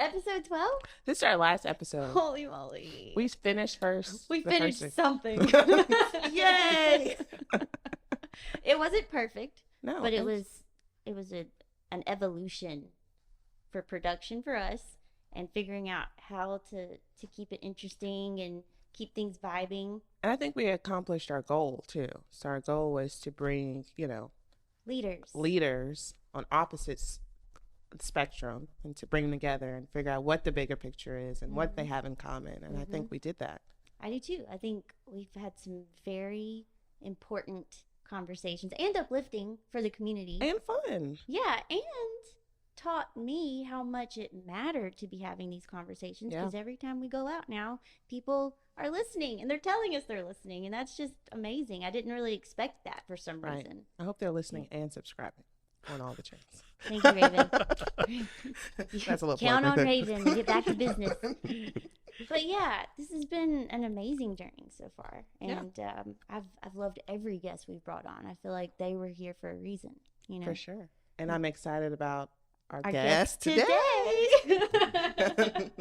Episode 12? This is our last episode. Holy moly. We finished first. We finished something. Yay! It wasn't perfect, No, but it was an evolution for production for us and figuring out how to keep it interesting and keep things vibing. And I think we accomplished our goal too. So our goal was to bring, leaders on opposites spectrum and to bring them together and figure out what the bigger picture is and what they have in common. And I think we did that. I do too. I think we've had some very important conversations and uplifting for the community. And fun. Yeah, and taught me how much it mattered to be having these conversations because every time we go out now, people are listening and they're telling us they're listening, and that's just amazing. I didn't really expect that for some reason. I hope they're listening and subscribing on all the channels. Thank you, Raven. That's a little Count on plug. Raven to get back to business. But yeah, this has been an amazing journey so far, and I've loved every guest we've brought on. I feel like they were here for a reason, For sure. And I'm excited about our guest guest today.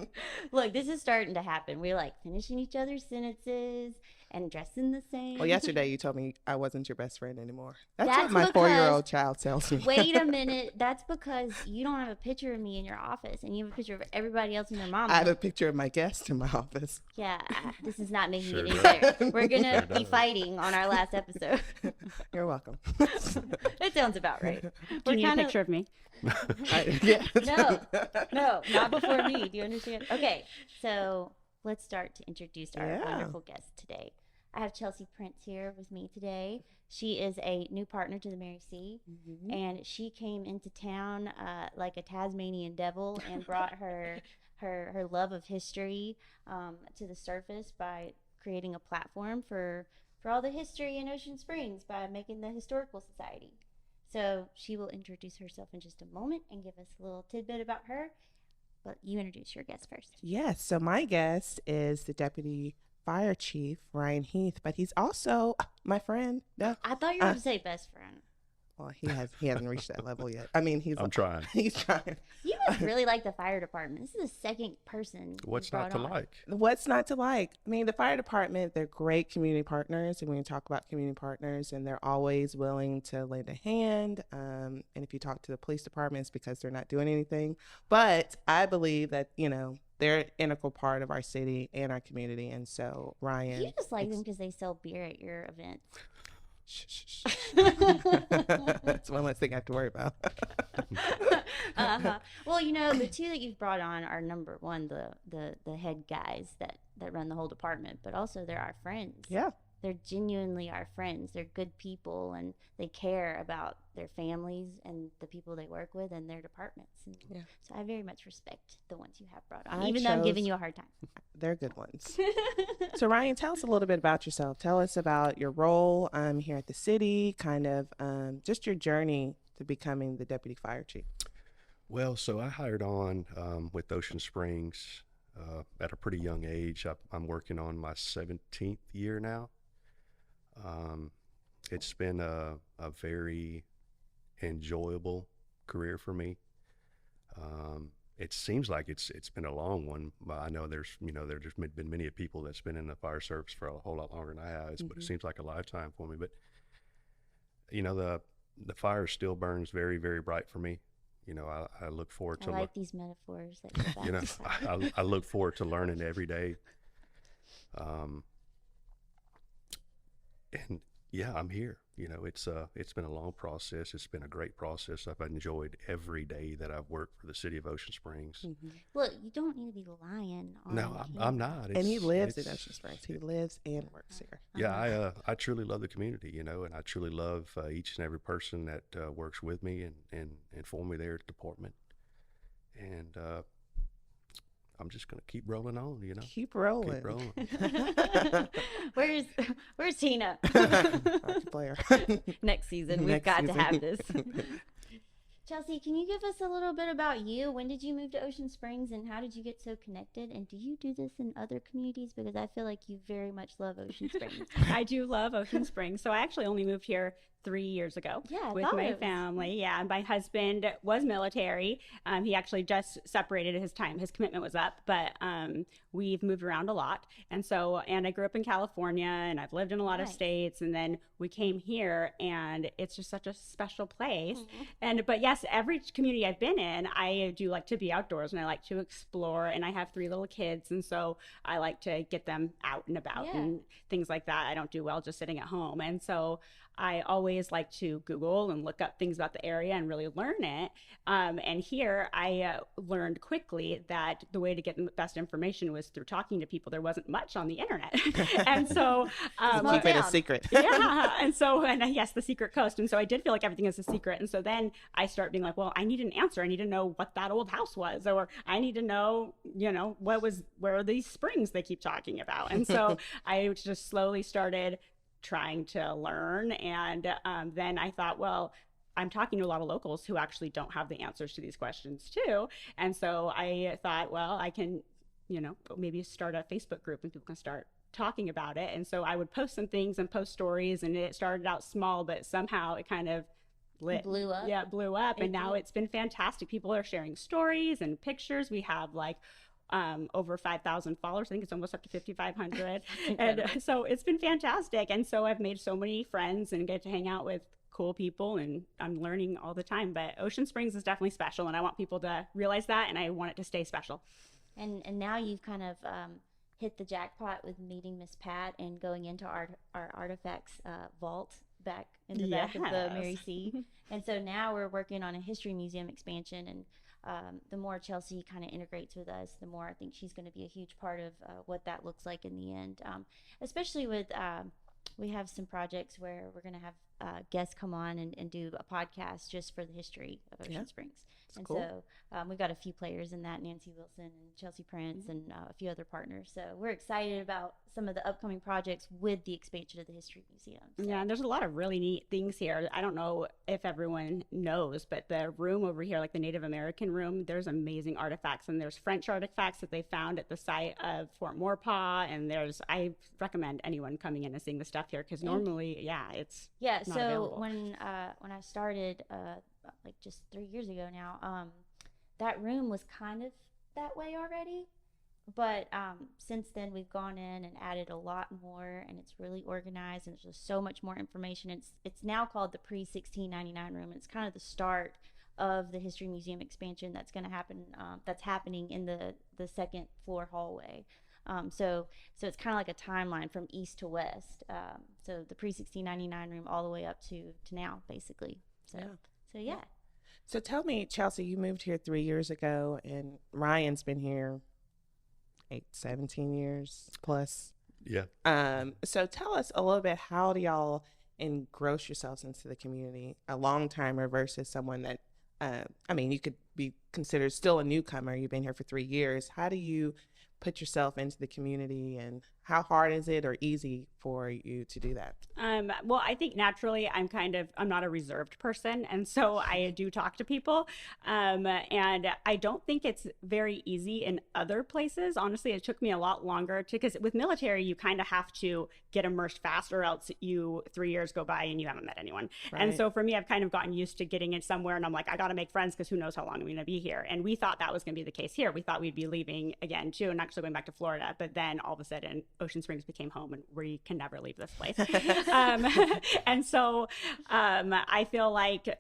Look, this is starting to happen. We're like finishing each other's sentences and dressing the same. Well, yesterday you told me I wasn't your best friend anymore. That's That's what my because- 4-year-old child tells me. Wait a minute. That's because you don't have a picture of me in your office, and you have a picture of everybody else in their mom. I have a picture of my guest in my office. Yeah, this is not making Sure it any does. better. We're going to Sure be does. fighting on our last episode. You're welcome. That sounds about right. Do you need a picture of me? No, not before me. Do you understand? Okay, so let's start to introduce our wonderful guest today. I have Chelsea Prince here with me today. She is a new partner to the Mary C, and she came into town like a Tasmanian devil and brought her love of history to the surface by creating a platform for all the history in Ocean Springs by making the Historical Society. So she will introduce herself in just a moment and give us a little tidbit about her. But you introduce your guest first. Yes. So my guest is the Deputy Fire Chief, Ryan Heath, but he's also my friend. No, I thought you were going to say best friend. well, he hasn't reached that level yet. I mean, I'm trying. He's trying. You must really like the fire department. This is the second person. What's you brought not to on. like? What's not to like? I mean, the fire department, they're great community partners. And when you talk about community partners, and they're always willing to lend a hand. And if you talk to the police department, it's because they're not doing anything. But I believe that, they're an integral part of our city and our community. And so, Ryan. You just like them because they sell beer at your events. Shh. That's one less thing I have to worry about. Well, the two that you've brought on are number one, the head guys that run the whole department, but also they're our friends. Yeah. They're genuinely our friends. They're good people, and they care about their families and the people they work with and their departments. And so I very much respect the ones you have brought on, even though I'm giving you a hard time. They're good ones. So Ryan, tell us a little bit about yourself. Tell us about your role here at the city, kind of just your journey to becoming the Deputy Fire Chief. Well, so I hired on with Ocean Springs at a pretty young age. I'm working on my 17th year now. It's been a very enjoyable career for me. It seems like it's been a long one, but I know there's been many people that's been in the fire service for a whole lot longer than I have, but it seems like a lifetime for me. But the fire still burns very, very bright for me. I look forward to I like these metaphors that you're about to say. I look forward to learning every day. And yeah, I'm here. It's been a long process. It's been a great process. I've enjoyed every day that I've worked for the city of Ocean Springs. Look, you don't need to be lying on No, I'm not. And he lives in Ocean Springs. He lives and works here. Yeah, I truly love the community, and I truly love each and every person that works with me and for me there at the department. And I'm just going to keep rolling on, Keep rolling. Keep rolling. Where's Tina? Player. Next season, we've Next got season. to have this. Chelsea, can you give us a little bit about you? When did you move to Ocean Springs, and how did you get so connected? And do you do this in other communities? Because I feel like you very much love Ocean Springs. I do love Ocean Springs. So I actually only moved here 3 years ago Yeah, I with thought my it was. family. Yeah, my husband was military. He actually just separated his time. His commitment was up, but we've moved around a lot. And I grew up in California and I've lived in a lot of Nice. states. And then we came here and it's just such a special place. Mhm. But yes, every community I've been in, I do like to be outdoors and I like to explore. And I have 3 little kids. And so I like to get them out and about Yeah. and things like that. I don't do well just sitting at home. And so I always like to Google and look up things about the area and really learn it. And here I learned quickly that the way to get the best information was through talking to people. There wasn't much on the internet. And so, Small Keep it a town. secret. yeah. And yes, the secret coast. And so I did feel like everything is a secret. And so then I start being like, well, I need an answer. I need to know what that old house was, or I need to know, where are these springs they keep talking about. And so I just slowly started trying to learn. And then I thought, well, I'm talking to a lot of locals who actually don't have the answers to these questions too. And so I thought, well, I can, maybe start a Facebook group and people can start talking about it. And so I would post some things and post stories, and it started out small, but somehow it kind of Blew up. Yeah, it blew up. It And now did. it's been fantastic. People are sharing stories and pictures. We have like over 5,000 followers. I think it's almost up to 5,500. And so it's been fantastic. And so I've made so many friends and get to hang out with cool people, and I'm learning all the time. But Ocean Springs is definitely special, and I want people to realize that, and I want it to stay special. And now you've kind of hit the jackpot with meeting Miss Pat and going into our artifacts vault back in the back of the Yes. Mary C. And so now we're working on a history museum expansion, and the more Chelsea kind of integrates with us, the more I think she's going to be a huge part of what that looks like in the end. Especially with we have some projects where we're going to have guests come on and do a podcast just for the history of Ocean Yeah. Springs. That's And cool. so we've got a few players in that, Nancy Wilson and Chelsea Prince and a few other partners. So we're excited about some of the upcoming projects with the expansion of the History Museum. So. Yeah, and there's a lot of really neat things here. I don't know if everyone knows, but the room over here, like the Native American room, there's amazing artifacts, and there's French artifacts that they found at the site of Fort Maurepas. And I recommend anyone coming in and seeing the stuff here, because normally, it's Yeah, not so available. when I started like just 3 years ago now, that room was kind of that way already, but since then we've gone in and added a lot more, and it's really organized, and there's just so much more information. It's now called the pre-1699 room, and it's kind of the start of the History Museum expansion that's going to happen. That's happening in the second floor hallway. So it's kind of like a timeline from east to west. So the pre-1699 room all the way up to now, basically. So Yeah. so yeah. So tell me, Chelsea, you moved here 3 years ago, and Ryan's been here 17 years plus. Yeah. So tell us a little bit, how do y'all engross yourselves into the community, a long timer versus someone that, you could be considered still a newcomer. You've been here for 3 years. How do you put yourself into the community, and how hard is it or easy for you to do that? Well, I think naturally I'm not a reserved person. And so I do talk to people. And I don't think it's very easy in other places. Honestly, it took me a lot longer because with military, you kind of have to get immersed fast, or else 3 years go by and you haven't met anyone. Right. And so for me, I've kind of gotten used to getting in somewhere, and I'm like, I got to make friends, because who knows how long I'm going to be here. And we thought that was going to be the case here. We thought we'd be leaving again too, and actually going back to Florida. But then all of a sudden, Ocean Springs became home, and we can never leave this place. And so I feel like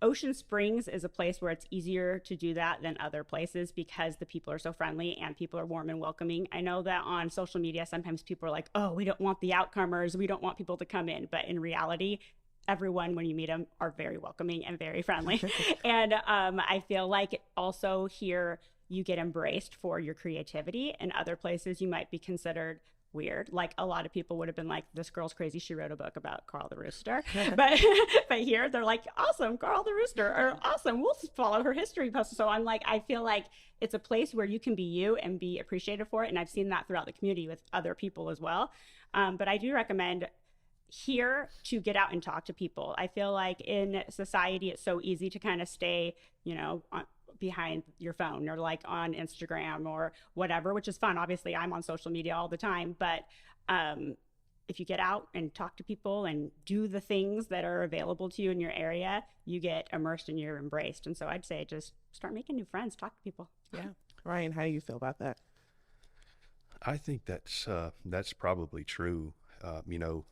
Ocean Springs is a place where it's easier to do that than other places, because the people are so friendly and people are warm and welcoming. I know that on social media, sometimes people are like, oh, we don't want the outcomers, we don't want people to come in. But in reality, everyone, when you meet them, are very welcoming and very friendly. And I feel like also here you get embraced for your creativity. In other places, you might be considered weird. Like a lot of people would have been like, this girl's crazy, she wrote a book about Carl the Rooster. but here they're like, awesome, Carl the Rooster, or awesome, we'll follow her history post. So I'm like, I feel like it's a place where you can be you and be appreciated for it. And I've seen that throughout the community with other people as well. But I do recommend here to get out and talk to people. I feel like in society, it's so easy to kind of stay, behind your phone, or like on Instagram or whatever, which is fun. Obviously, I'm on social media all the time, but if you get out and talk to people and do the things that are available to you in your area, you get immersed and you're embraced. And so I'd say just start making new friends, talk to people. Yeah. Ryan, how do you feel about that? I think that's probably true. You know,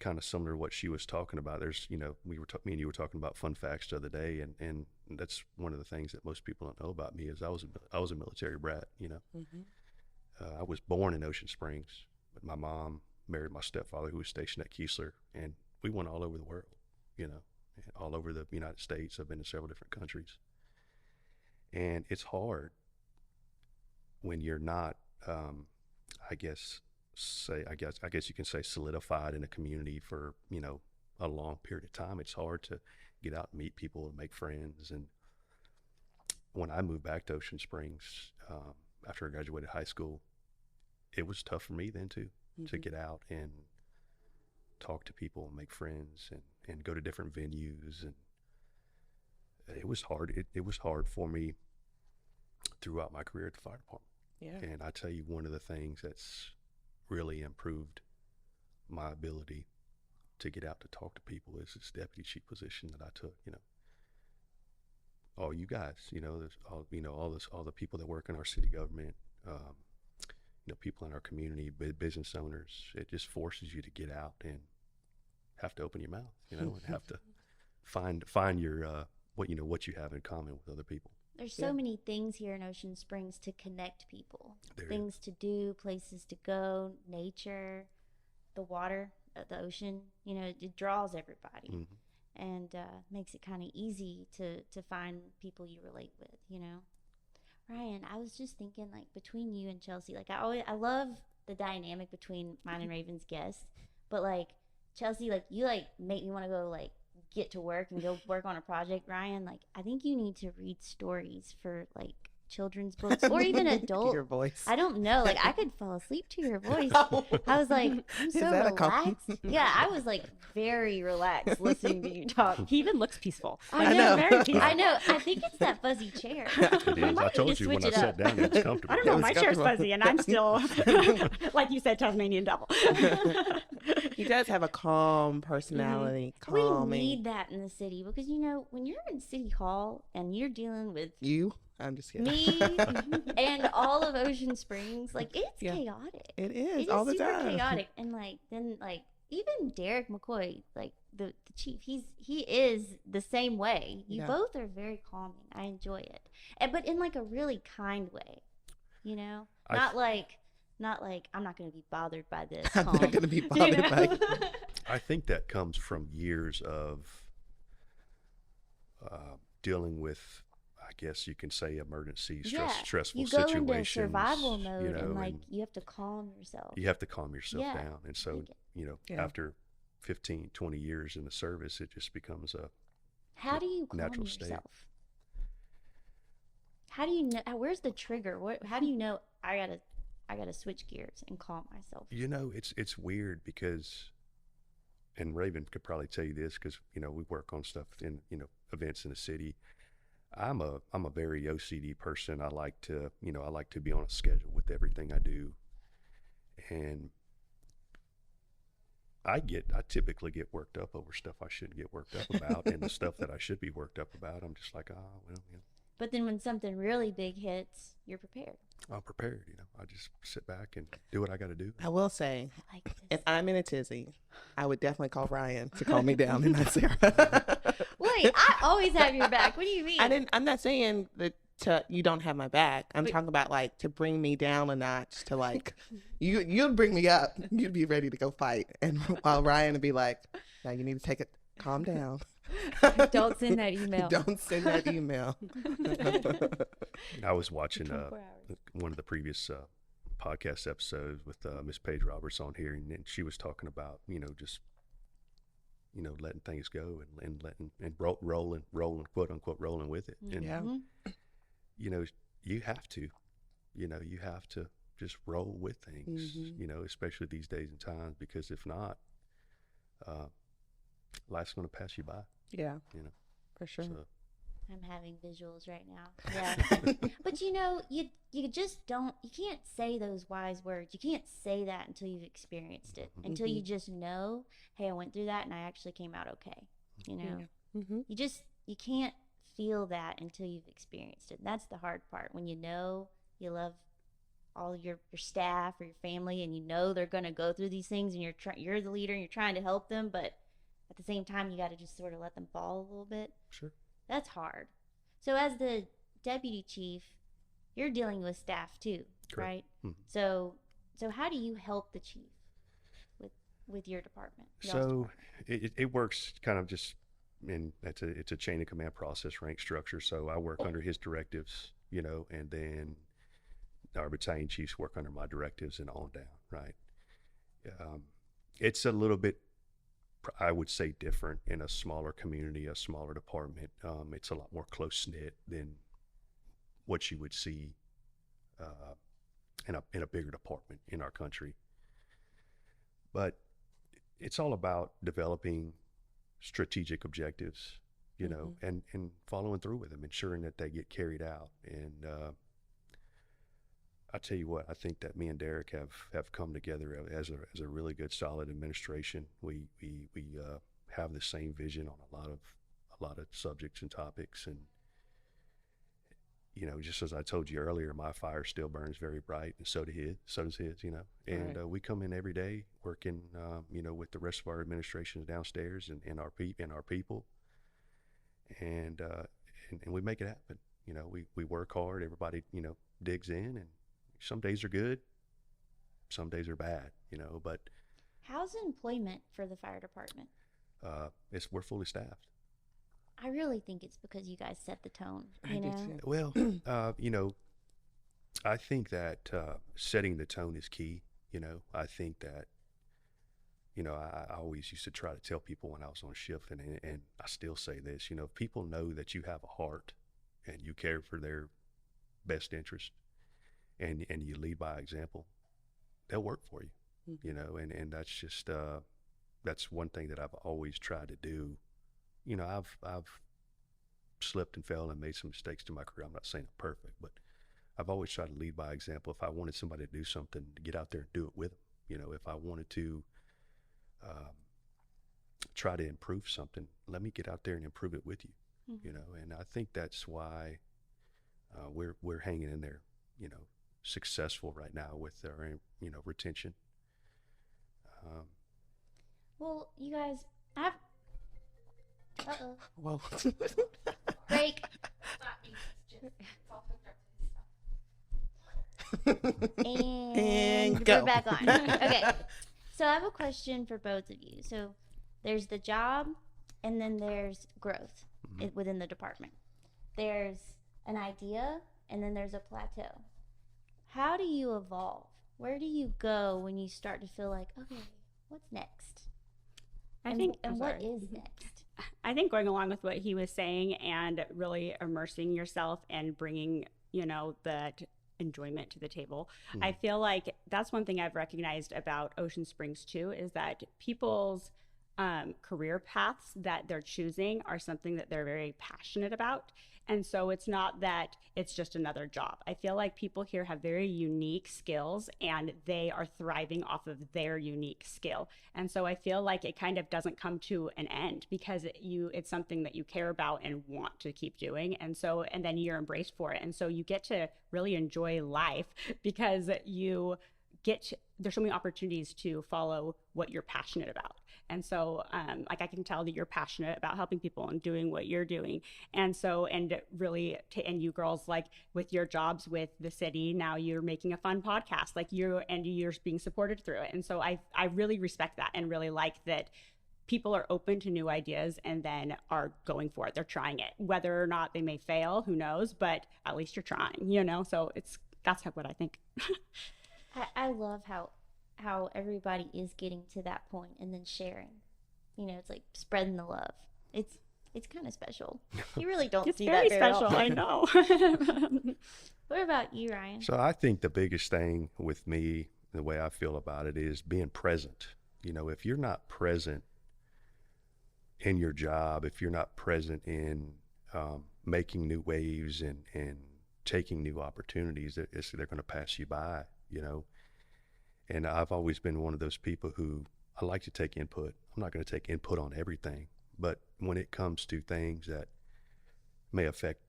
kind of similar to what she was talking about. There's, you know, me and you were talking about fun facts the other day, and that's one of the things that most people don't know about me is I was a military brat. You know, I was born in Ocean Springs, but my mom married my stepfather, who was stationed at Keesler, and we went all over the world. You know, all over the United States. I've been to several different countries, and it's hard when you're not, I guess you can say solidified in a community for, you know, a long period of time. It's hard to get out and meet people and make friends. And when I moved back to Ocean Springs after I graduated high school, it was tough for me then too, to get out and talk to people and make friends and go to different venues. And it was hard. It was hard for me throughout my career at the fire department. Yeah. And I tell you, one of the things that's really improved my ability to get out to talk to people is this deputy chief position that I took. You know, all you guys, you know, there's all, you know, all the people that work in our city government, you know, people in our community, business owners. It just forces you to get out and have to open your mouth, you know, and have to find your what you have in common with other people. There's so many things here in Ocean Springs to connect people. Things to do, places to go, nature, the water, the ocean. You know, it draws everybody and makes it kind of easy to find people you relate with, you know. Ryan, I was just thinking, like, between you and Chelsea, like, I love the dynamic between mine and Raven's guests, but, like, Chelsea, like, you, like, make me want to go, like, get to work and go work on a project. Ryan, like, I think you need to read stories for, like, children's books or even adult. Your voice. I don't know. Like, I could fall asleep to your voice. I was like, I'm so relaxed. Yeah, I was like very relaxed listening to you talk. He even looks peaceful. I know. Very peaceful. I know. I think it's that fuzzy chair. It is. I told you when I sat down, it was comfortable. I don't know. My chair's fuzzy, and I'm still, like you said, Tasmanian devil. He does have a calm personality. Calming. We need that in the city because, you know, when you're in City Hall and you're dealing with I'm just kidding. me and all of Ocean Springs, like, it's chaotic. It is. It is all the super time. chaotic. And, like, then, like, even Derek McCoy, like, the chief, he is the same way. You both are very calming. I enjoy it. But in, like, a really kind way, you know? Not like I'm not going to be bothered by this. I'm not going to be bothered by it. I think that comes from years of dealing with, I guess you can say, emergency, stressful situations. You go into survival mode, you know, and, like, you have to calm yourself. You have to calm yourself down. And so, you know, after 15, 20 years in the service, it just becomes a How do you calm natural yourself? state. How do you know? Where's the trigger? How do you know I gotta switch gears and calm myself? You know, it's weird because, and Raven could probably tell you this because, you know, we work on stuff in, you know, events in the city. I'm a very OCD person. I like to be on a schedule with everything I do. And I typically get worked up over stuff I shouldn't get worked up about, and the stuff that I should be worked up about, I'm just like, oh, well, you know. But then when something really big hits, you're prepared. I'm prepared, you know. I just sit back and do what I got to do. I will say, I like this. if I'm in a tizzy, I would definitely call Ryan to calm me down and not Sarah. Wait, I always have your back. What do you mean? I'm not saying that you don't have my back. I'm talking about, like, to bring me down a notch, to, like, you'd bring me up. You'd be ready to go fight. And while Ryan would be like, now you need to take it, calm down. Don't send that email. Don't send that email. I was watching one of the previous podcast episodes with Miss Paige Roberts on here, and she was talking about, you know, just, you know, letting things go and rolling, quote unquote, rolling with it. And you know, you have to just roll with things, you know, especially these days and times, because if not, life's going to pass you by. Yeah, you know, for sure. So I'm having visuals right now. Yeah. But you just don't, you can't say those wise words. You can't say that until you've experienced it. Until you just know, hey, I went through that and I actually came out okay. You can't feel that until you've experienced it. And that's the hard part. When you know you love all your staff or your family, and you know they're going to go through these things, and you're the leader and you're trying to help them, but at the same time you got to just sort of let them fall a little bit. Sure. That's hard. So as the deputy chief, you're dealing with staff too, right? So how do you help the chief with your department? So it works kind of just it's a chain of command process rank structure. So I work under his directives, and then our battalion chiefs work under my directives and on down, right? It's a little bit, I would say, different in a smaller community, a smaller department. It's a lot more close-knit than what you would see in a bigger department in our country. But it's all about developing strategic objectives, and following through with them, ensuring that they get carried out. And I tell you what, I think that me and Derek have come together as a really good, solid administration. We have the same vision on a lot of subjects and topics, and just as I told you earlier, my fire still burns very bright, and so does his. And Right. We come in every day working, with the rest of our administrations downstairs and our people, and we make it happen. We work hard. Everybody digs in, and some days are good, some days are bad. But How's employment for the fire department? we're fully staffed. I really think it's because you guys set the tone. I do too. Well, I think that setting the tone is key. I think that, I always used to try to tell people when I was on shift, and I still say this, if people know that you have a heart and you care for their best interest, and you lead by example, they'll work for you, and that's just, that's one thing that I've always tried to do. I've slipped and fell and made some mistakes in my career. I'm not saying I'm perfect, but I've always tried to lead by example. If I wanted somebody to do something, to get out there and do it with them. If I wanted to try to improve something, let me get out there and improve it with you. And I think that's why we're hanging in there, successful right now with our retention. Well, you guys, uh-oh. Whoa. Break. And go. we're back on. Okay. So I have a question for both of you. So there's the job, and then there's growth within the department. There's an idea, and then there's a plateau. How do you evolve? Where do you go when you start to feel like, okay, what's next? I what is next? I think going along with what he was saying and really immersing yourself and bringing, that enjoyment to the table. I feel like that's one thing I've recognized about Ocean Springs too, is that people's career paths that they're choosing are something that they're very passionate about. And so it's not that it's just another job. I feel like people here have very unique skills and they are thriving off of their unique skill. And so I feel like it kind of doesn't come to an end because it's something that you care about and want to keep doing. And then you're embraced for it. And so you get to really enjoy life because there's so many opportunities to follow what you're passionate about. And so, I can tell that you're passionate about helping people and doing what you're doing. And so, and you girls, like with your jobs with the city, now you're making a fun podcast, you're being supported through it. And so I really respect that and really like that people are open to new ideas and then are going for it. They're trying it, whether or not they may fail, who knows, but at least you're trying, so that's what I think. I love how everybody is getting to that point and then sharing. It's like spreading the love. It's kind of special. You really don't It's see very that very special. often. I know. What about you, Ryan? So I think the biggest thing with me, the way I feel about it, is being present. If you're not present in your job, if you're not present in making new waves and taking new opportunities, they're going to pass you by, And I've always been one of those people who I like to take input. I'm not going to take input on everything, but when it comes to things that may affect,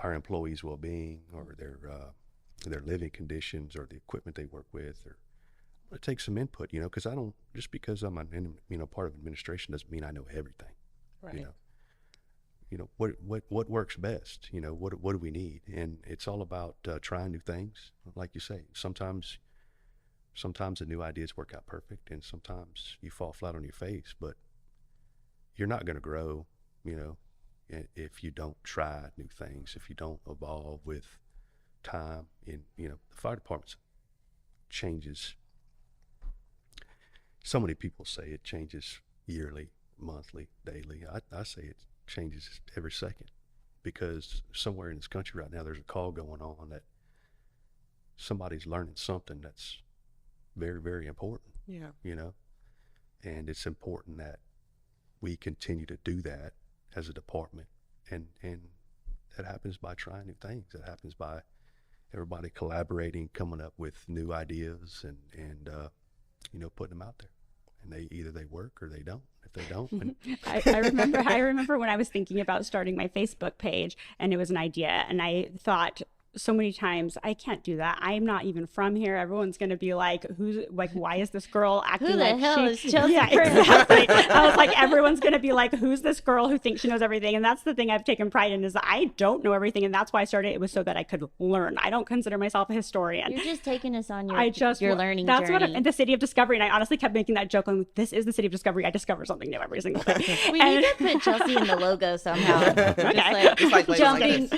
our employees' well-being or their living conditions or the equipment they work with, or I'm going to take some input, because I don't, just because I'm part of administration doesn't mean I know everything. Right. What works best? What do we need? And it's all about trying new things. Like you say, sometimes the new ideas work out perfect, and sometimes you fall flat on your face. But you're not going to grow, if you don't try new things, if you don't evolve with time. And the fire department changes. So many people say it changes yearly, monthly, daily. I say it changes every second, because somewhere in this country right now there's a call going on that somebody's learning something that's very, very important. And it's important that we continue to do that as a department, and that happens by trying new things. That happens by everybody collaborating, coming up with new ideas, and putting them out there, and they work or they don't. If they don't, I remember when I was thinking about starting my Facebook page, and it was an idea, and I thought so many times, I can't do that. I'm not even from here. Everyone's going to be like, why is this girl acting Who the like hell is Chelsea Yeah, Prince? exactly. I was like, everyone's going to be like, who's this girl who thinks she knows everything? And that's the thing I've taken pride in, is that I don't know everything. And that's why I started. It was so that I could learn. I don't consider myself a historian. You're just taking us on your learning that's journey. What in the city of discovery. And I honestly kept making that joke. Like, this is the city of discovery. I discover something new every single day. We need to put Chelsea in the logo somehow. Okay. It's like jumping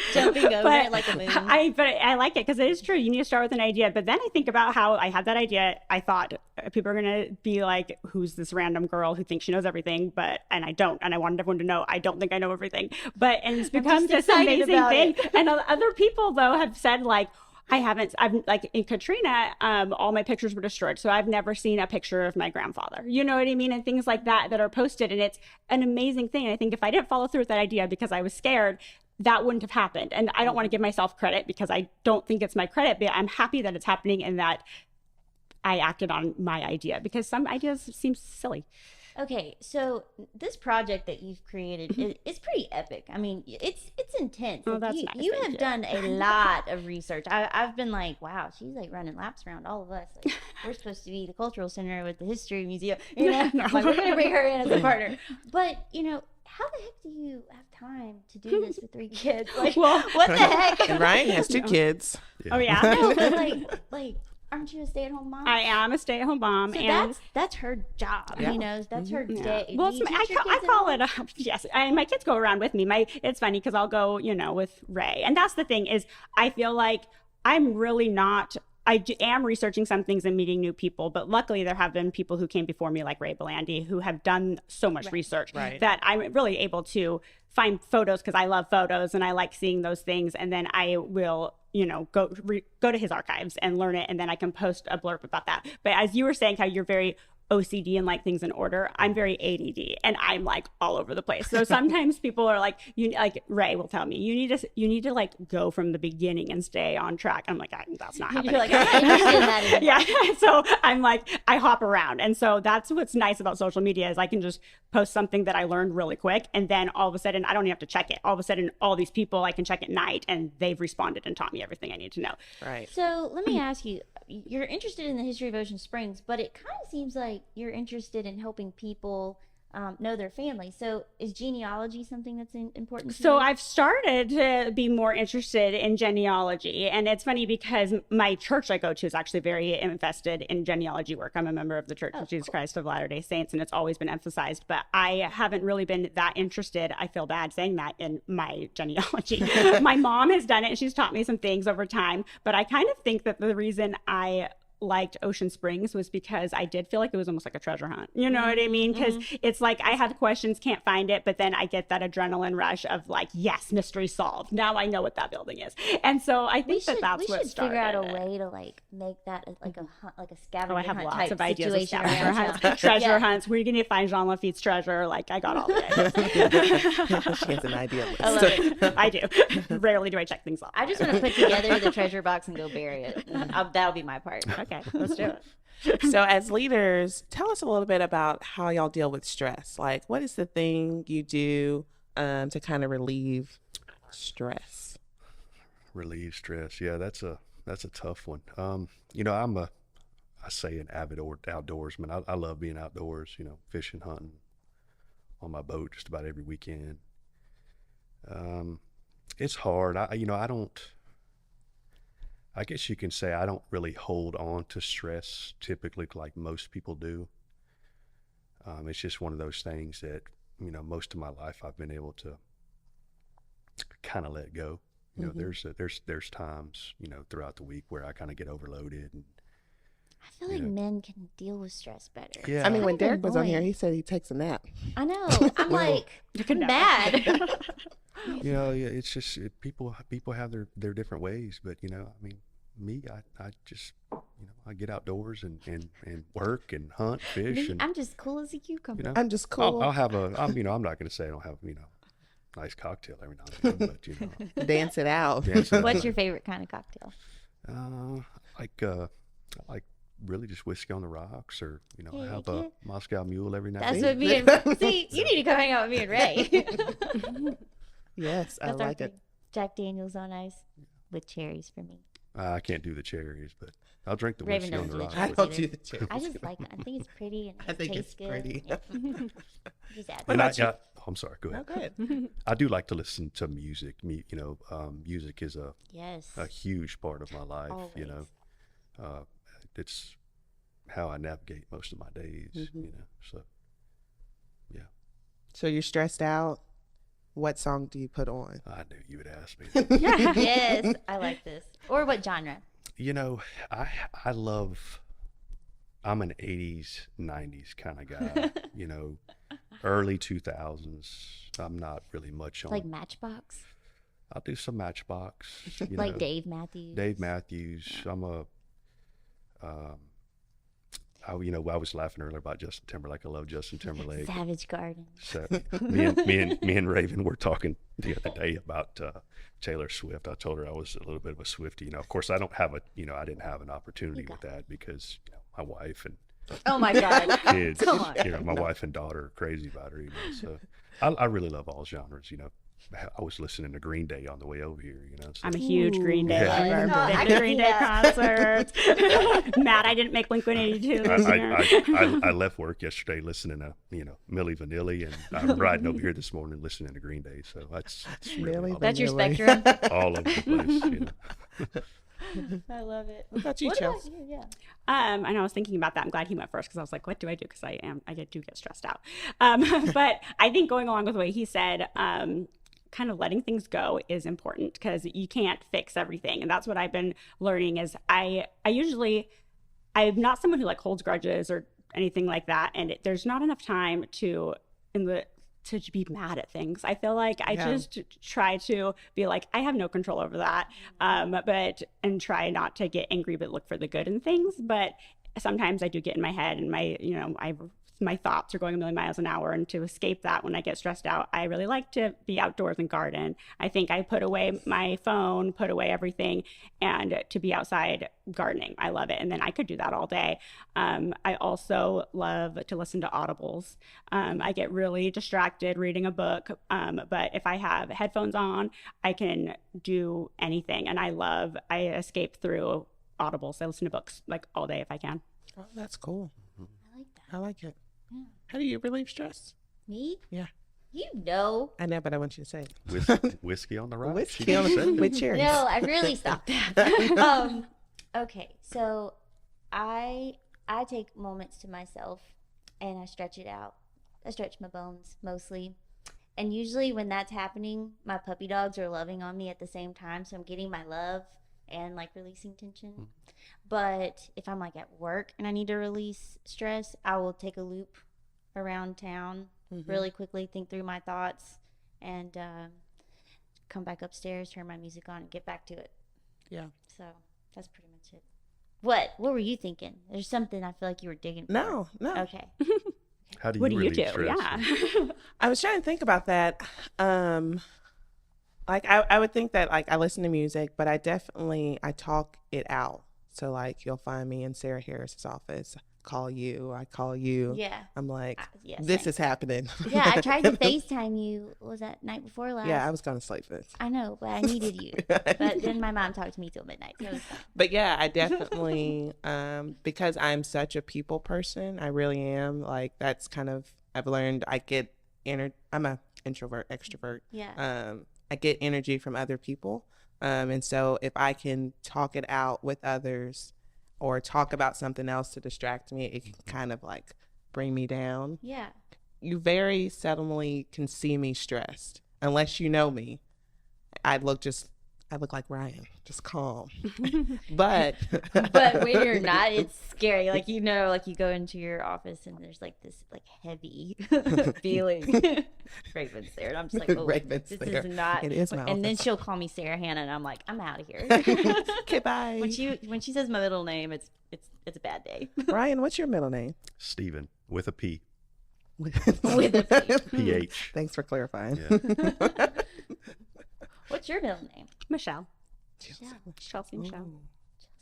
over But it like a moon. I like it, because it is true. You need to start with an idea. But then I think about how I had that idea. I thought people are going to be like, who's this random girl who thinks she knows everying? And I don't. And I wanted everyone to know I don't think I know everything. And it's become this amazing thing. And other people, though, have said, like, I've like in Katrina, all my pictures were destroyed. So I've never seen a picture of my grandfather, you know what I mean? And things like that are posted. And it's an amazing thing. And I think if I didn't follow through with that idea because I was scared, that wouldn't have happened. And I don't want to give myself credit, because I don't think it's my credit, but I'm happy that it's happening and that I acted on my idea, because some ideas seem silly. Okay, so this project that you've created is pretty epic. I mean, it's intense. Oh, that's you, nice. you Thank have you. done a lot of research. I've been like, wow, she's like running laps around all of us. Like, we're supposed to be the cultural center with the history museum. No. Like, we're gonna bring her in as a partner. But how the heck do you have time to do this with 3 kids? Like, Well, what the heck? And Ryan has 2 kids. Oh, yeah. No, but like, aren't you a stay-at-home mom? I am a stay-at-home mom. So and that's her job. Yeah. That's her day. Well, Do you teach your I kids call at it yes. My kids go around with me. It's funny because I'll go, with Ray, and that's the thing is I feel like I'm really not. Am researching some things and meeting new people, but luckily there have been people who came before me, like Ray Belandi, who have done so much research that I'm really able to find photos, because I love photos and I like seeing those things, and then I will go to his archives and learn it, and then I can post a blurb about that. But as you were saying, how you're very OCD and like things in order, I'm very ADD and I'm like all over the place. So sometimes people are like, Ray will tell me, you need to like go from the beginning and stay on track. I'm like, that's not happening. You're like, I'm not interested in that anymore. Yeah. So I'm like, I hop around. And so that's what's nice about social media, is I can just post something that I learned really quick. And then all of a sudden I don't even have to check it. All of a sudden, all these people, I can check at night and they've responded and taught me everything I need to know. Right. So let me ask you, you're interested in the history of Ocean Springs, but it kind of seems like you're interested in helping people know their family. So is genealogy something that's important to So you? I've started to be more interested in genealogy. And it's funny because my church I go to is actually very invested in genealogy work. I'm a member of the Church of Jesus Christ of Latter-day Saints, and it's always been emphasized. But I haven't really been that interested, I feel bad saying that, in my genealogy. My mom has done it, and she's taught me some things over time. But I kind of think that the reason I liked Ocean Springs was because I did feel like it was almost like a treasure hunt. You know what I mean? Because it's like I have questions, can't find it, but then I get that adrenaline rush of like, yes, mystery solved. Now I know what that building is. And so I think that's what started. We should figure out a way to like make that like a hunt, like a scavenger I have hunt lots type of ideas of situation scavenger around hunts, town. treasure hunts. Where are you going to find Jean Lafitte's treasure? Like, I got all the She has an idea list. I love it. I do. Rarely do I check things off. I just want to put together the treasure box and go bury it. That'll be my part. Okay, let's do it. So as leaders, tell us a little bit about how y'all deal with stress. Like, what is the thing you do to kind of relieve stress? Relieve stress. Yeah, that's a tough one. I say an avid outdoorsman. I love being outdoors, fishing, hunting, on my boat just about every weekend. It's hard. I guess you can say I don't really hold on to stress typically like most people do. It's just one of those things that, most of my life I've been able to kind of let go. There's times, throughout the week where I kind of get overloaded. And, I feel like men can deal with stress better. Yeah. I mean, when Kind of Derek was on here, annoying. he said he takes a nap. I know. I'm like, I'm never. mad. yeah, it's just people have their different ways, but me, I just I get outdoors and work and hunt, fish, and I'm just cool as a cucumber. I'm just cool. I'll have I'm not going to say I don't have nice cocktail every now and then, but Dance it out. What's your favorite kind of cocktail? I like really just whiskey on the rocks, or I Yeah, have yeah. a Moscow Mule every now That's and what then. me and see. You need to come hang out with me and Ray. Yes, I That's our like it. thing. Jack Daniels on ice with cherries for me. I can't do the cherries, but I'll drink the Raven whiskey on doesn't the do the rocks. I cherries. don't either. do the cherries. I just like it. I think it's pretty and I it think tastes it's good. pretty. Yeah. Just add What about you? I'm sorry. Go Oh, ahead. good. I do like to listen to music. Music is yes. a huge part of my life. Always. It's how I navigate most of my days. So yeah. So you're stressed out. What song do you put on? I knew you would ask me. Yes, I like this. Or what genre? I love. I'm an 80s, 90s kind of guy. Early 2000s. I'm not really much on. Like Matchbox? I'll do some Matchbox. Like Dave Matthews? Dave Matthews. Yeah. I'm a. I was laughing earlier about Justin Timberlake. I love Justin Timberlake. Savage Garden. So me and Raven were talking the other day about Taylor Swift. I told her I was a little bit of a Swiftie. Of course, I don't have I didn't have an opportunity with that because my wife and Oh my God. kids, Come on. my wife and daughter are crazy about her. So I really love all genres. I was listening to Green Day on the way over here. So. I'm a huge Green Day Yeah. lover. Oh, I Been can to Green see Day that. concerts. Mad I didn't make Blink-182 this year. I left work yesterday listening to Milli Vanilli, and I'm riding over here this morning listening to Green Day. So that's really Milli That's your Vanilli. spectrum. all over the place. I love it. What about you, What about Chelsea? you? Yeah. And I was thinking about that. I'm glad he went first because I was like, what do I do? Because I do get stressed out. But I think going along with what he said, kind of letting things go is important because you can't fix everything. And that's what I've been learning is I'm not someone who like holds grudges or anything like that. And there's not enough time to be mad at things. I feel like I just try to be like, I have no control over that. And try not to get angry, but look for the good in things. But sometimes I do get in my head and my thoughts are going a million miles an hour. And to escape that when I get stressed out, I really like to be outdoors and garden. I think I put away my phone, put away everything, and to be outside gardening. I love it. And then I could do that all day. I also love to listen to audibles. I get really distracted reading a book. But if I have headphones on, I can do anything. And I escape through audibles. I listen to books like all day if I can. Oh, that's cool. I like that. I like it. Yeah. How do you relieve stress? Me? Yeah. You know. I know, but I want you to say it. Whiskey on the rocks. Whiskey on the with cherries. No, I really stopped that. Okay, so I take moments to myself and I stretch it out. I stretch my bones mostly. And usually when that's happening, my puppy dogs are loving on me at the same time. So I'm getting my love and like releasing tension. But if I'm like at work and I need to release stress, I will take a loop around town really quickly, think through my thoughts, and come back upstairs, turn my music on, and get back to it. Yeah. So that's pretty much it. What were you thinking? There's something I feel like you were digging for. No. Okay. How do you What do you relieve do? stress? Yeah. I was trying to think about that. Like I would think that like I listen to music, but I talk it out. So like you'll find me in Sarah Harris's office. I call you. Yeah. I'm like, Yeah, this same. is happening. Yeah, I tried to FaceTime you. What was that night before last? Yeah, I was going to sleep. I know, but I needed you. But then my mom talked to me till midnight. So it was fine. But yeah, I definitely, because I'm such a people person, I really am. Like that's kind of, I've learned I'm a introvert, extrovert. Yeah. I get energy from other people. And so if I can talk it out with others or talk about something else to distract me, it can kind of like bring me down. Yeah. You very seldomly can see me stressed unless you know me. I look like Ryan, just calm. But when you're not, it's scary. Like, like you go into your office and there's like this like heavy feeling. Raven's there. And I'm just like, oh, Raven's this there. is not. It is my And then office. she'll call me Sarah Hannah and I'm like, I'm out of here. Okay, bye. When she says my middle name, it's a bad day. Ryan, what's your middle name? Stephen with a P. With a P. PH. Thanks for clarifying. Yeah. What's your middle name? Michelle. Michelle. Chelsea Michelle. Ooh.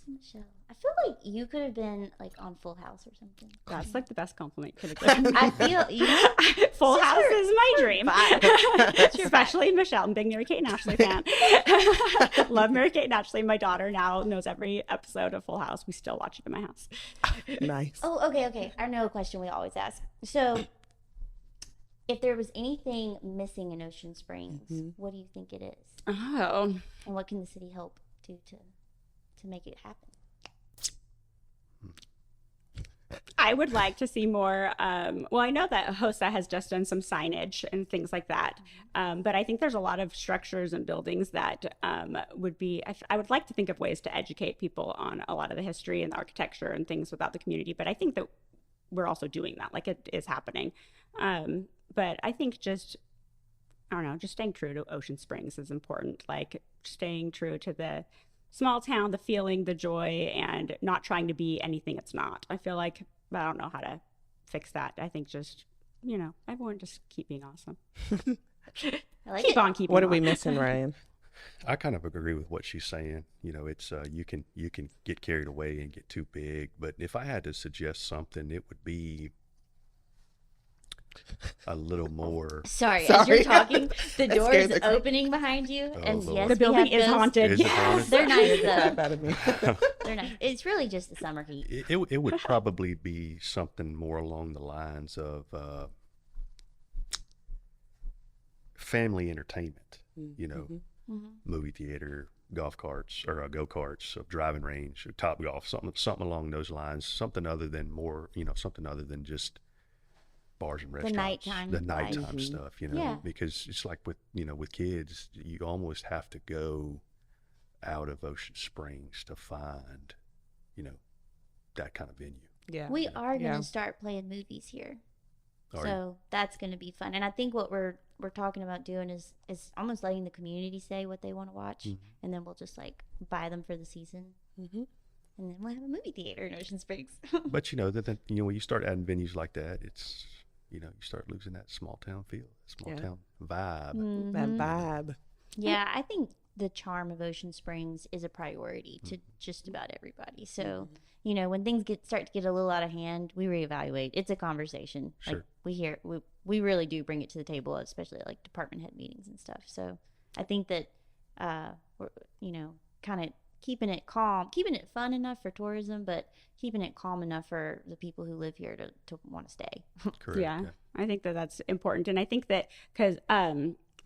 Michelle. I feel like you could have been like on Full House or something. That's like the best compliment could have given. I feel Full This is House your- is my dream. That's your Especially Michelle. I'm a big Mary Kate and Ashley fan. Love Mary Kate and Ashley. My daughter now knows every episode of Full House. We still watch it in my house. Nice. Oh, okay. I know a question we always ask. So, if there was anything missing in Ocean Springs, what do you think it is? Oh. And what can the city help do to make it happen? I would like to see more. Well, I know that HOSA has just done some signage and things like that. But I think there's a lot of structures and buildings that would be, I would like to think of ways to educate people on a lot of the history and the architecture and things without the community. But I think that we're also doing that, like it is happening. But I think just staying true to Ocean Springs is important. Like staying true to the small town, the feeling, the joy, and not trying to be anything it's not. I feel like I don't know how to fix that. I think just, everyone just keep being awesome. I like Keep it. on keeping What are on. we missing, Ryan? I kind of agree with what she's saying. It's you can get carried away and get too big, but if I had to suggest something, it would be a little more. Sorry, as you're talking, the That door scares is the crap- opening behind you, Oh, and Lord. yes, The building we have is those. haunted. Is it Yes. haunted? They're nice Crap though. out of me. They're nice. It's really just the summer heat. It would probably be something more along the lines of family entertainment. Movie theater, golf carts or go karts, a driving range, or Top Golf, something along those lines. Something other than something other than just bars and restaurants. nighttime The life. nighttime stuff, Yeah. because it's like with kids, you almost have to go out of Ocean Springs to find, that kind of venue. Yeah. We are going to Yeah. start playing movies here. Are So that's going to be fun. And I think what we're talking about doing is almost letting the community say what they want to watch. And then we'll just like buy them for the season. Mhm. And then we'll have a movie theater in Ocean Springs. But when you start adding venues like that, it's you start losing that small town feel, small town vibe. That Mhm. vibe. Yeah, I think the charm of Ocean Springs is a priority to just about everybody. So, when things start to get a little out of hand, we reevaluate. It's a conversation. Sure. Like we really do bring it to the table, especially at, like department head meetings and stuff. So, I think that we're, kind of keeping it calm, keeping it fun enough for tourism, but keeping it calm enough for the people who live here to want to stay. Correct. Yeah, I think that that's important. And I think that because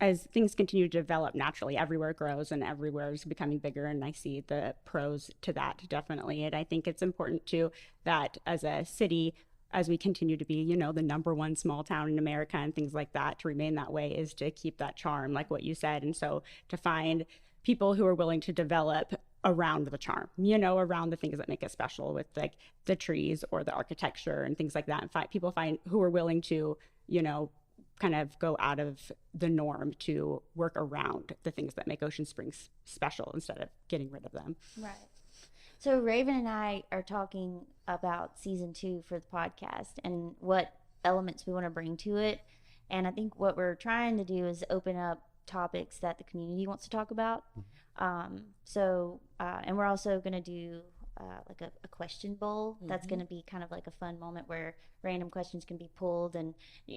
as things continue to develop naturally, everywhere grows and everywhere is becoming bigger. And I see the pros to that definitely. And I think it's important too that as a city, as we continue to be, the number one small town in America and things like that, to remain that way is to keep that charm, like what you said. And so to find people who are willing to develop around the charm, around the things that make it special, with like the trees or the architecture and things like that. And people find who are willing to, kind of go out of the norm to work around the things that make Ocean Springs special instead of getting rid of them. Right. So Raven and I are talking about season 2 for the podcast and what elements we want to bring to it. And I think what we're trying to do is open up topics that the community wants to talk about. And we're also going to do like a question bowl. That's going to be kind of like a fun moment where random questions can be pulled, and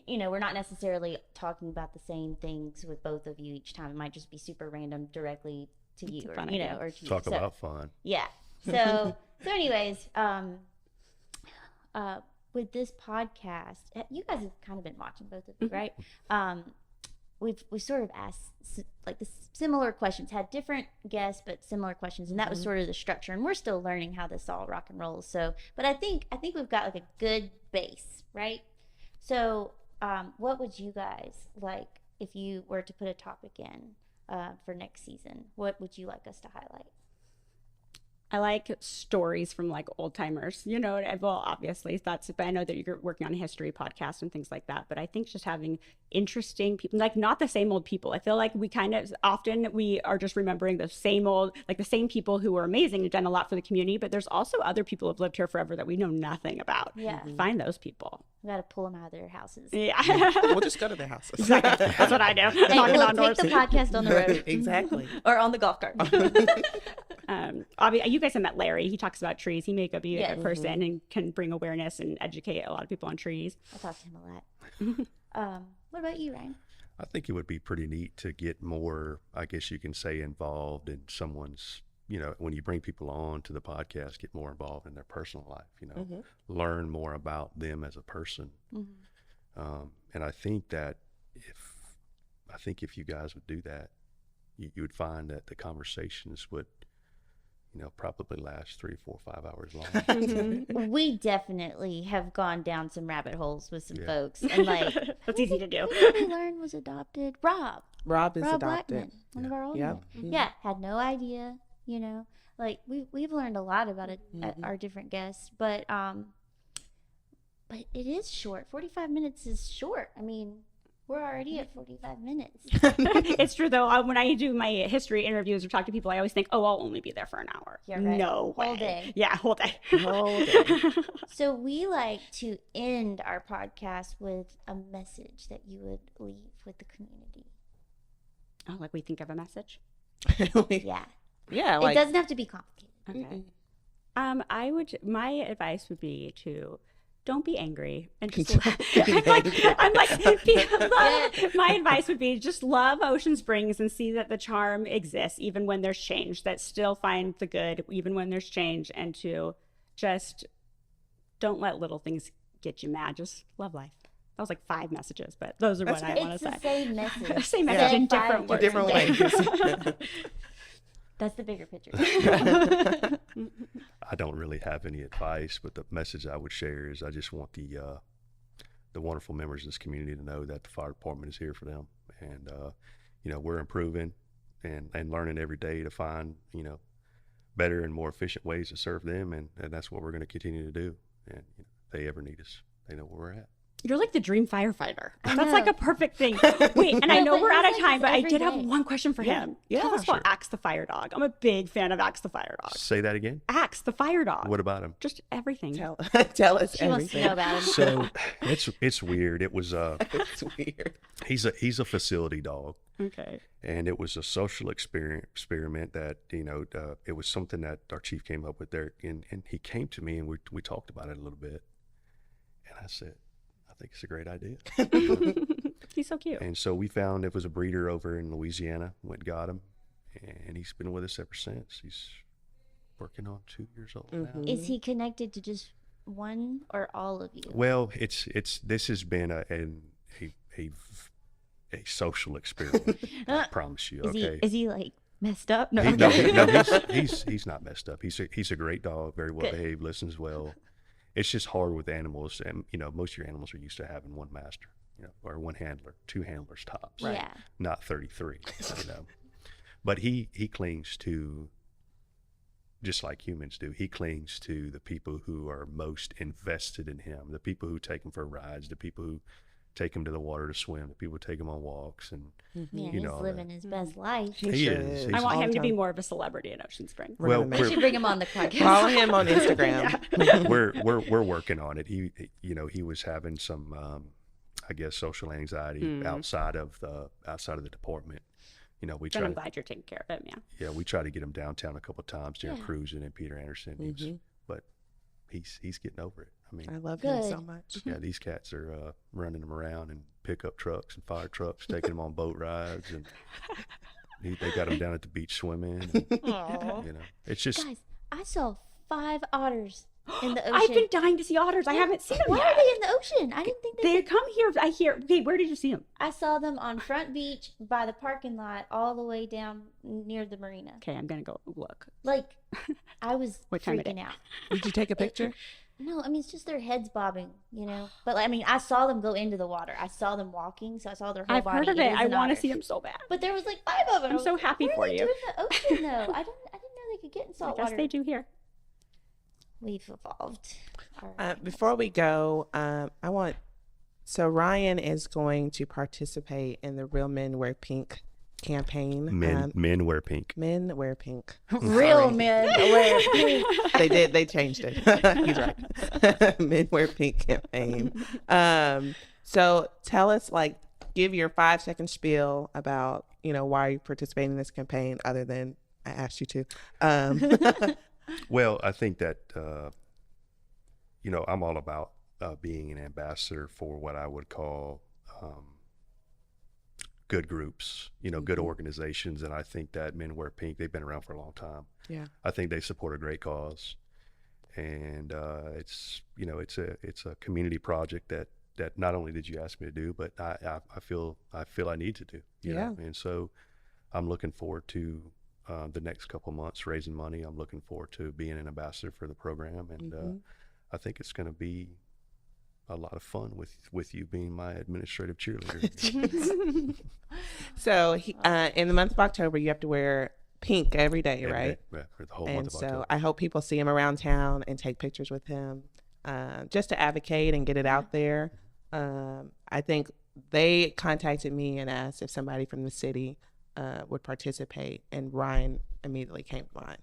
we're not necessarily talking about the same things with both of you each time. It might just be super random directly to you, or or to talk you. about fun. Yeah. So anyways, with this podcast, you guys have kind of been watching, both of you, right? We sort of asked like the similar questions, had different guests but similar questions, and that was sort of the structure. And we're still learning how this all rock and rolls. So, but I think we've got like a good base, right? So, what would you guys like if you were to put a topic in for next season? What would you like us to highlight? I like stories from like old timers, well, obviously but I know that you're working on a history podcast and things like that, but I think just having interesting people, like not the same old people. I feel like we kind of often we are just remembering the same old, like the same people who were amazing and done a lot for the community, but there's also other people who have lived here forever that we know nothing about. Yeah. Find those people. We got to pull them out of their houses. Yeah. We'll just go to their houses. Exactly. That's what I do. Hey, Knocking we'll on doors. take the podcast on the road. Exactly. Or on the golf cart. You guys have met Larry. He talks about trees. He may be a person and can bring awareness and educate a lot of people on trees. I talk to him a lot. What about you, Ryan? I think it would be pretty neat to get more, I guess you can say, involved in someone's, when you bring people on to the podcast, get more involved in their personal life, learn more about them as a person. And I think that if you guys would do that, you would find that the conversations would, probably last 3, 4, 5 hours long. We definitely have gone down some rabbit holes with some folks, and like that's easy to do. Who we learned was adopted. Rob is adopted. Blackman, one of our old ones. Yeah, had no idea. Like we've learned a lot about it at our different guests, but it is short. 45 minutes is short. I mean, we're already at 45 minutes. It's true, though. When I do my history interviews or talk to people, I always think, I'll only be there for an hour. Yeah, right. No way. Whole day. Yeah, whole day. So we like to end our podcast with a message that you would leave with the community. Oh, like we think of a message? Yeah. Yeah. It doesn't have to be complicated. Okay. My advice would be to don't be angry and just my advice would be just love Ocean Springs and see that the charm exists even when there's change, that still find the good even when there's change, and to just don't let little things get you mad. Just love life. That was like 5 messages, but those are what I want to say. It's the same message. Same message in different words. Different ways. That's the bigger picture. I don't really have any advice, but the message I would share is I just want the wonderful members of this community to know that the fire department is here for them, and we're improving and learning every day to find better and more efficient ways to serve them, and that's what we're going to continue to do. And if they ever need us, they know where we're at. You're like the dream firefighter. That's like a perfect thing. Wait, and I know we're out of time, but I did have one question for him. Tell us about Axe the Fire Dog. I'm a big fan of Axe the Fire Dog. Say that again? Axe the Fire Dog. What about him? Just everything. Tell us she everything. Wants to know about him. So it's weird. It was it's weird. He's a facility dog. Okay. And it was a social experiment that it was something that our chief came up with there, and he came to me and we talked about it a little bit, and I said, I think it's a great idea. He's so cute. And so we found it was a breeder over in Louisiana, went and got him, and he's been with us ever since. He's working on 2 years old now. Is he connected to just one or all of you? Well, this has been a social experiment. I promise you. Is he like messed up? No, he's not messed up. He's a great dog, very well behaved, listens well. It's just hard with animals, and most of your animals are used to having one master, or one handler, 2 handlers tops, right? Not 33, But he clings to just like humans do, he clings to the people who are most invested in him, the people who take him for rides, the people who take him to the water to swim, the people who take him on walks, and Yeah, you he's know, living his best life. He sure is. is. I want All him the to be time. more of a celebrity in Ocean Springs. We're Well, gonna We make- should bring him on the podcast. Follow him on Instagram. we're working on it. He he was having some I guess social anxiety outside of the department. You know, we But try I'm to, glad you're taking care of him. Yeah. we try to get him downtown a couple of times during Yeah. cruising and Peter Anderson. But he's getting over it. I mean, I love him so Good. much. yeah, these cats are running him around in pickup trucks and fire trucks, taking him on boat rides, and they got him down at the beach swimming. And, Aw. you know, it's just Guys, I saw 5 otters in the ocean. I've been dying to see otters. I haven't seen them Why yet. are they in the ocean? I didn't think They come here. I hear. Okay, where did you see them? I saw them on Front Beach by the parking lot all the way down near the marina. Okay, I'm gonna go look. Like, I was What time of freaking day? out. Did you take a picture? No, I mean, it's just their heads bobbing, you know? But, like, I mean, I saw them go into the water. I saw them walking, so I saw their whole I've body. heard of it. was I an want to otter. see them so bad. But there was, like, 5 of them. I'm so happy what for are they you. doing in the ocean, though? I didn't know they could get in I salt guess water. they do here. We've evolved. Our Before we go, so Ryan is going to participate in the Real Men Wear Pink campaign. men wear pink. Men Wear Pink. real Sorry. men wear pink. They changed it. He's right. Men Wear Pink campaign. So tell us, give your 5-second spiel about, why you're participating in this campaign, other than I asked you to. Well, I think that I'm all about being an ambassador for what I would call good groups, good organizations, and I think that Men Wear Pink, they've been around for a long time. Yeah. I think they support a great cause, and it's a community project that not only did you ask me to do, but I feel I need to do. You know? And so I'm looking forward to the next couple months raising money. I'm looking forward to being an ambassador for the program, and I think it's going to be a lot of fun with you being my administrative cheerleader. So in the month of October, you have to wear pink every day, Every right? day, yeah, for the whole month And of so October. I hope people see him around town and take pictures with him, just to advocate and get it out there. I think they contacted me and asked if somebody from the city would participate, and Ryan immediately came to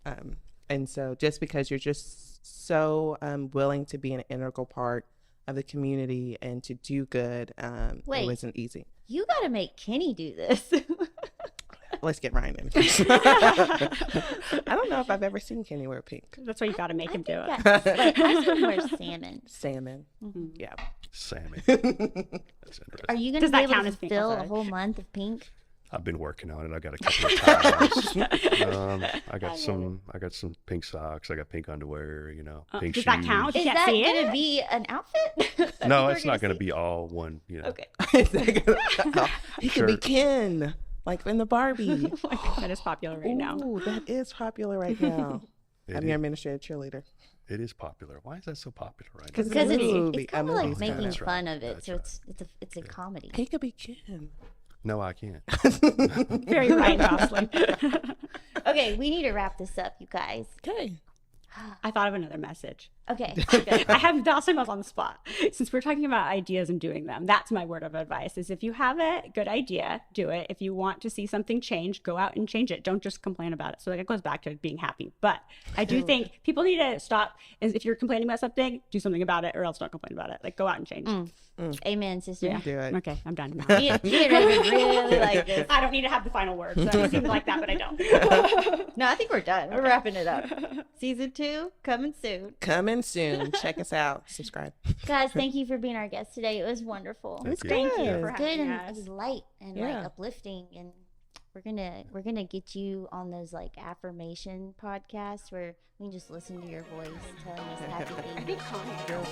mind. And so just because you're just so willing to be an integral part of the community and to do good, it Wait. wasn't easy. You got to make Kenny do this. Let's get Ryan in. I don't know if I've ever seen Kenny wear pink. That's why you got to make him do it. Wait, I said wear salmon. Salmon. Mm-hmm. Yeah. Salmon. That's interesting. Are you going to Does be that able count to as pink fill a outside? whole month of pink? I've been working on it. I got a couple of ties. I got some pink socks. I got pink underwear. Pink does shoes. that count? Is can't that see going it? to be an outfit? No, it's not going to be all one. Okay. He could be Shirt. Ken, like in the Barbie. Oh my God, that is popular right now. Ooh, that is popular right now. It I'm is. your administrative cheerleader. It is popular. Why is that so popular right now? Because Because a it's movie. kind A of like movie's making coming. That's right. fun of it, That's so right. it's a comedy. He could be Ken. No, I can't. Very Ryan Gosling. Okay, we need to wrap this up, you guys. Okay. I thought of another message. Okay. I have Dawson was on the spot. Since we're talking about ideas and doing them, that's my word of advice is if you have a good idea, do it. If you want to see something change, go out and change it. Don't just complain about it. So it goes back to being happy. But I do think people need to stop. If you're complaining about something, do something about it or else don't complain about it. Go out and change. Amen, sister. Do it. Okay, I'm done now. Me and Raven really like this. I don't need to have the final word. So it seemed like that, but I don't. No, I think we're done. We're wrapping it up. Season 2 coming soon. Coming soon. Check us out. Subscribe. Guys, thank you for being our guest today. It was wonderful. Thank you. Thank you Good. for It was good having and us. it was light and Yeah. like uplifting, and we're gonna get you on those like affirmation podcasts where we can just listen to your voice telling us happy things. I think Connie girls